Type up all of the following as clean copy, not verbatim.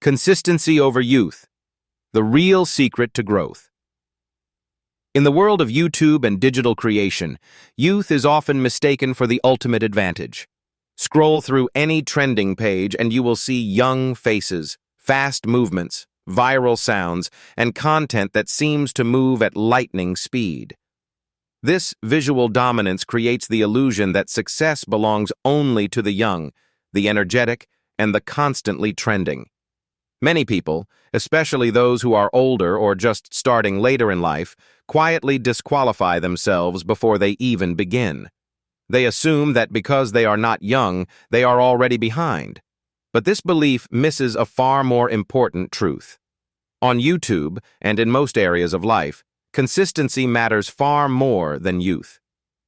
Consistency over youth, the real secret to growth. In the world of YouTube and digital creation, youth is often mistaken for the ultimate advantage. Scroll through any trending page and you will see young faces, fast movements, viral sounds, and content that seems to move at lightning speed. This visual dominance creates the illusion that success belongs only to the young, the energetic, and the constantly trending. Many people, especially those who are older or just starting later in life, quietly disqualify themselves before they even begin. They assume that because they are not young, they are already behind. But this belief misses a far more important truth. On YouTube, and in most areas of life, consistency matters far more than youth.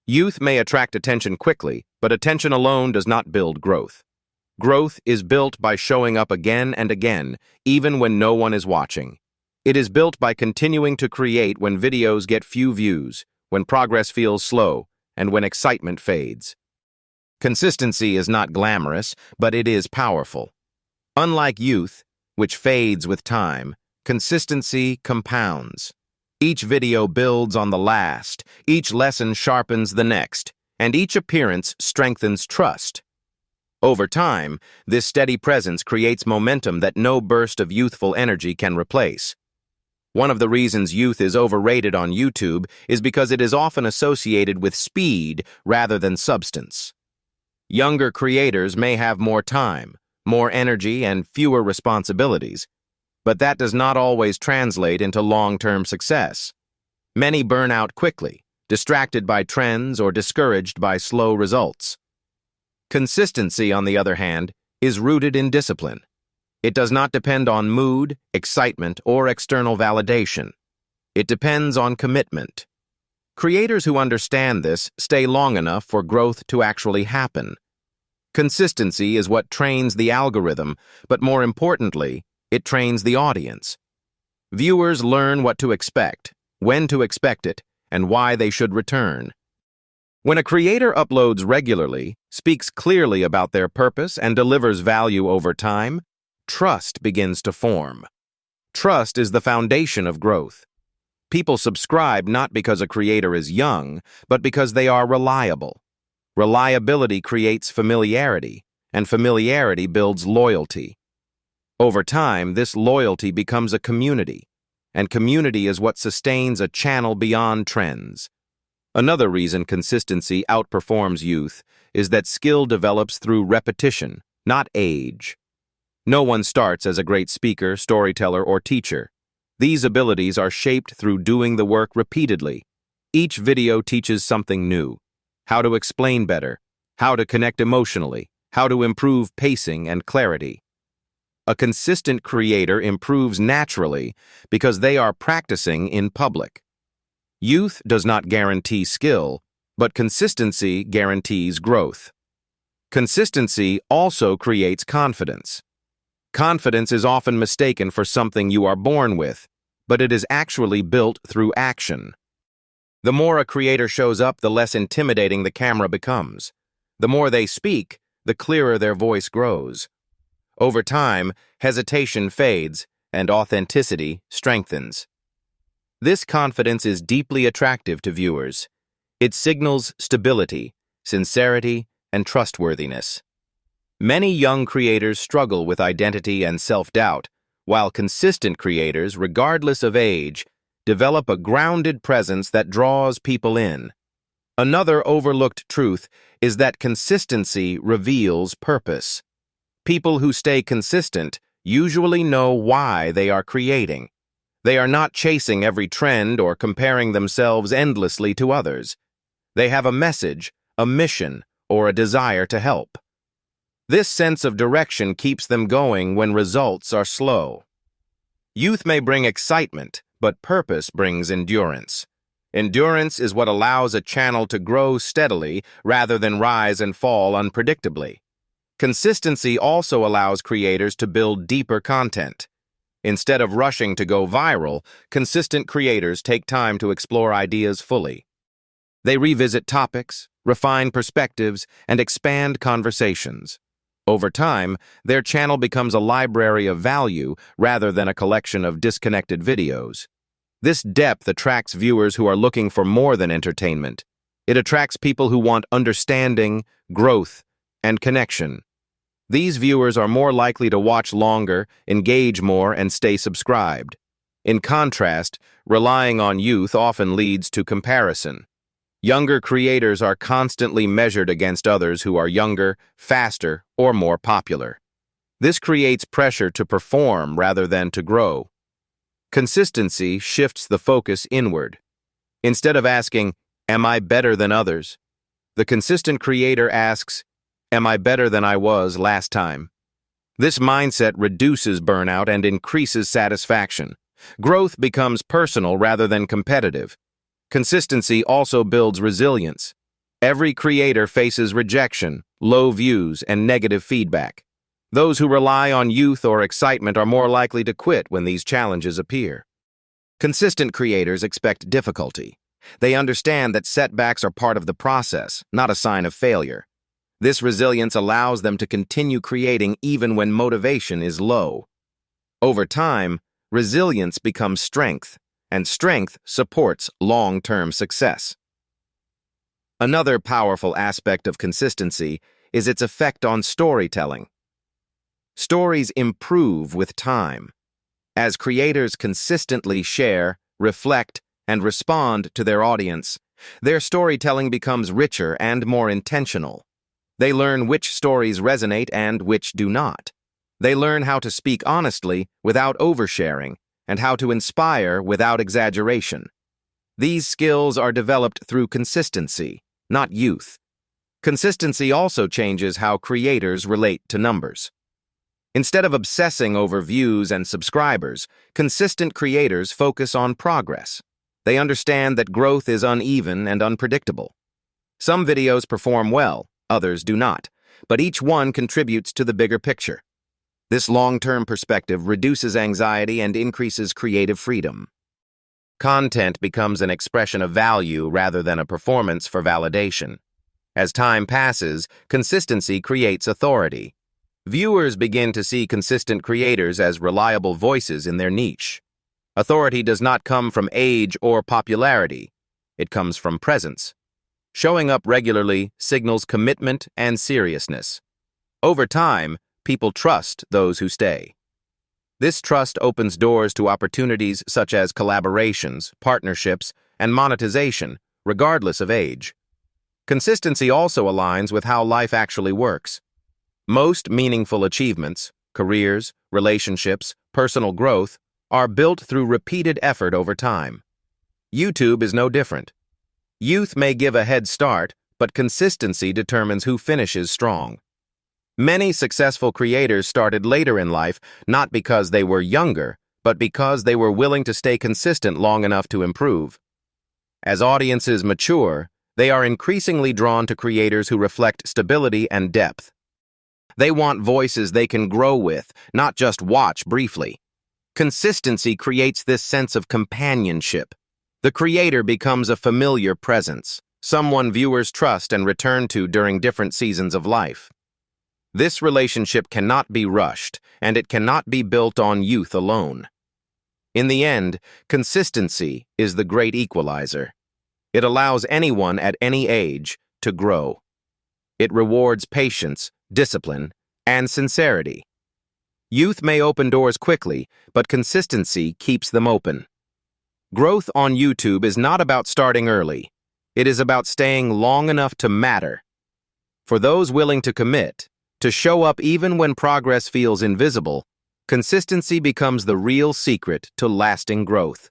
Youth may attract attention quickly, but attention alone does not build growth. Growth is built by showing up again and again, even when no one is watching. It is built by continuing to create when videos get few views, when progress feels slow, and when excitement fades. Consistency is not glamorous, but it is powerful. Unlike youth, which fades with time, consistency compounds. Each video builds on the last, each lesson sharpens the next, and each appearance strengthens trust. Over time, this steady presence creates momentum that no burst of youthful energy can replace. One of the reasons youth is overrated on YouTube is because it is often associated with speed rather than substance. Younger creators may have more time, more energy, and fewer responsibilities, but that does not always translate into long-term success. Many burn out quickly, distracted by trends or discouraged by slow results. Consistency, on the other hand, is rooted in discipline. It does not depend on mood, excitement, or external validation. It depends on commitment. Creators who understand this stay long enough for growth to actually happen. Consistency is what trains the algorithm, but more importantly, it trains the audience. Viewers learn what to expect, when to expect it, and why they should return. When a creator uploads regularly, speaks clearly about their purpose, and delivers value over time, trust begins to form. Trust is the foundation of growth. People subscribe not because a creator is young, but because they are reliable. Reliability creates familiarity, and familiarity builds loyalty. Over time, this loyalty becomes a community, and community is what sustains a channel beyond trends. Another reason consistency outperforms youth is that skill develops through repetition, not age. No one starts as a great speaker, storyteller, or teacher. These abilities are shaped through doing the work repeatedly. Each video teaches something new: how to explain better, how to connect emotionally, how to improve pacing and clarity. A consistent creator improves naturally because they are practicing in public. Youth does not guarantee skill, but consistency guarantees growth. Consistency also creates confidence. Confidence is often mistaken for something you are born with, but it is actually built through action. The more a creator shows up, the less intimidating the camera becomes. The more they speak, the clearer their voice grows. Over time, hesitation fades, and authenticity strengthens. This confidence is deeply attractive to viewers. It signals stability, sincerity, and trustworthiness. Many young creators struggle with identity and self-doubt, while consistent creators, regardless of age, develop a grounded presence that draws people in. Another overlooked truth is that consistency reveals purpose. People who stay consistent usually know why they are creating. They are not chasing every trend or comparing themselves endlessly to others. They have a message, a mission, or a desire to help. This sense of direction keeps them going when results are slow. Youth may bring excitement, but purpose brings endurance. Endurance is what allows a channel to grow steadily rather than rise and fall unpredictably. Consistency also allows creators to build deeper content. Instead of rushing to go viral, consistent creators take time to explore ideas fully. They revisit topics, refine perspectives, and expand conversations. Over time, their channel becomes a library of value rather than a collection of disconnected videos. This depth attracts viewers who are looking for more than entertainment. It attracts people who want understanding, growth, and connection. These viewers are more likely to watch longer, engage more, and stay subscribed. In contrast, relying on youth often leads to comparison. Younger creators are constantly measured against others who are younger, faster, or more popular. This creates pressure to perform rather than to grow. Consistency shifts the focus inward. Instead of asking, "Am I better than others?" the consistent creator asks, "Am I better than I was last time?" This mindset reduces burnout and increases satisfaction. Growth becomes personal rather than competitive. Consistency also builds resilience. Every creator faces rejection, low views, and negative feedback. Those who rely on youth or excitement are more likely to quit when these challenges appear. Consistent creators expect difficulty. They understand that setbacks are part of the process, not a sign of failure. This resilience allows them to continue creating even when motivation is low. Over time, resilience becomes strength, and strength supports long-term success. Another powerful aspect of consistency is its effect on storytelling. Stories improve with time. As creators consistently share, reflect, and respond to their audience, their storytelling becomes richer and more intentional. They learn which stories resonate and which do not. They learn how to speak honestly without oversharing, and how to inspire without exaggeration. These skills are developed through consistency, not youth. Consistency also changes how creators relate to numbers. Instead of obsessing over views and subscribers, consistent creators focus on progress. They understand that growth is uneven and unpredictable. Some videos perform well, others do not, but each one contributes to the bigger picture. This long-term perspective reduces anxiety and increases creative freedom. Content becomes an expression of value rather than a performance for validation. As time passes, consistency creates authority. Viewers begin to see consistent creators as reliable voices in their niche. Authority does not come from age or popularity. It comes from presence. Showing up regularly signals commitment and seriousness. Over time, people trust those who stay. This trust opens doors to opportunities such as collaborations, partnerships, and monetization, regardless of age. Consistency also aligns with how life actually works. Most meaningful achievements, careers, relationships, personal growth, are built through repeated effort over time. YouTube is no different. Youth may give a head start, but consistency determines who finishes strong. Many successful creators started later in life not because they were younger, but because they were willing to stay consistent long enough to improve. As audiences mature, they are increasingly drawn to creators who reflect stability and depth. They want voices they can grow with, not just watch briefly. Consistency creates this sense of companionship. The creator becomes a familiar presence, someone viewers trust and return to during different seasons of life. This relationship cannot be rushed, and it cannot be built on youth alone. In the end, consistency is the great equalizer. It allows anyone at any age to grow. It rewards patience, discipline, and sincerity. Youth may open doors quickly, but consistency keeps them open. Growth on YouTube is not about starting early. It is about staying long enough to matter. For those willing to commit, to show up even when progress feels invisible, consistency becomes the real secret to lasting growth.